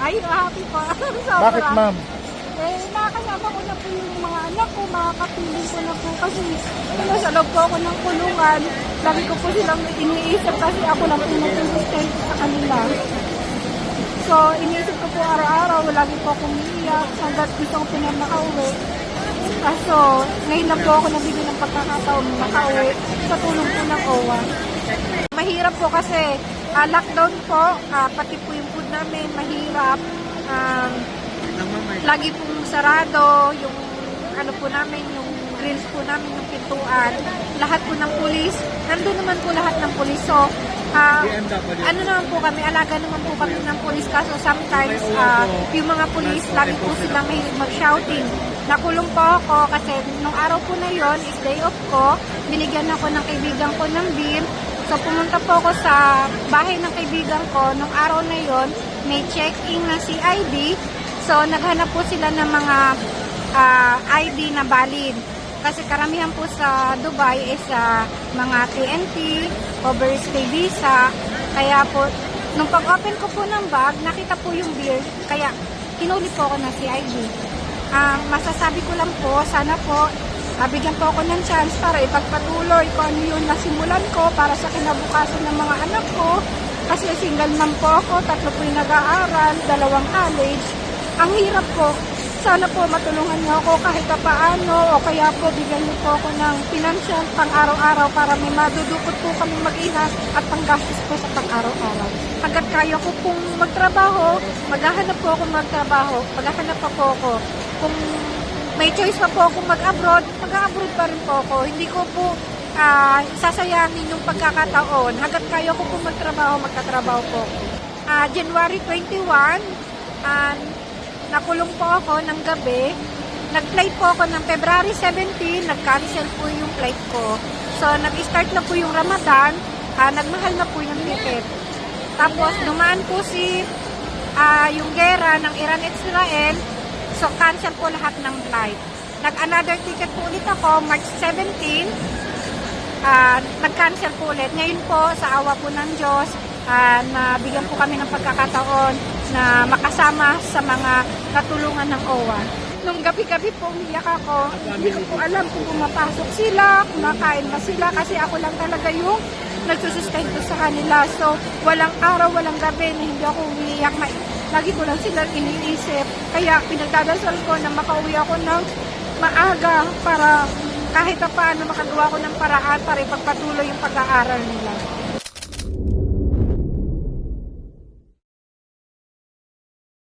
Ay, happy po. Sobra. Bakit, ma'am? Eh, nakakasama ko na po yung mga anak ko, makakapiling ko na po kasi nasa loob po ako ng kulungan. Lagi ko po silang iniisip kasi ako lang po nag-sustain sa kanila. So, iniisip ko po araw-araw, lagi po akong umiiyak hanggat gusto ko po na makauwi. Kaso, ngayon lang po ako nabigyan ng pagkakataon makauwi sa tulong po ng OWA. Mahirap po kasi lockdown po, pati po yung food namin, mahirap. Lagi pong sarado, yung ano po namin, yung grills po namin, yung pintuan. Lahat po ng pulis, nandun naman po lahat ng pulis. So, ano naman po kami, alaga naman po kami ng pulis. Kaso sometimes, yung mga pulis, lagi po sila mahilig mag-shouting. Nakulong po ako kasi nung araw po na yon is day off ko. Binigyan ako ng kaibigan ko ng beer. So, pumunta po ako sa bahay ng kaibigan ko. Nung araw na yon may check-in na CID. So, naghanap po sila ng mga ID na valid. Kasi karamihan po sa Dubai is mga TNT, overstay visa. Kaya po, nung pag-open ko po ng bag, nakita po yung beer. Kaya, hinuli po ako ng CID. Masasabi ko lang po, sana po, bigyan po ako ng chance para ipagpatuloy kung ano yung nasimulan ko para sa kinabukasan ng mga anak ko. Kasi single mom po ako, 3 po yung nag-aaral, 2 college. Ang hirap po. Sana po matulungan niyo ako kahit paano o kaya po bigyan niyo po ako ng financial pang araw-araw para may madudukot po kami mag-ina at panggastos po sa pang-araw-araw. Hanggat kaya ko pong magtrabaho, maghahanap po ako magtrabaho, maghahanap pa po ako. Kung may choice pa po akong mag-abroad, mag-abroad pa rin po ako. Hindi ko po sasayangin yung pagkakataon. Hanggat kaya ko po magtrabaho, magtatrabaho po ako. January 21, nakulong po ako ng gabi. Nag-flight po ako ng February 17, nag-cancel po yung flight ko. So, nag-start na po yung Ramadan, nagmahal na po yung ticket. Tapos, dumaan po yung gera ng Iran at Israel, so cancel po lahat ng flight. Nag-another ticket po ulit ako, March 17, nag-cancel po ulit. Ngayon po, sa awa po ng Diyos, nabigyan po kami ng pagkakataon na makasama sa mga katulungan ng OWA. Nung gabi-gabi po umiyak ako, hindi ko po alam kung pumapasok sila, kumakain ba sila, kasi ako lang talaga yung nagsusustento sa kanila. So, walang araw, walang gabi na hindi ako umiiyak. Lagi ko lang sila iniisip. Kaya pinagdadasal ko na makauwi ako ng maaga para kahit paano makagawa ko ng paraan para ipagpatuloy yung pag-aaral nila.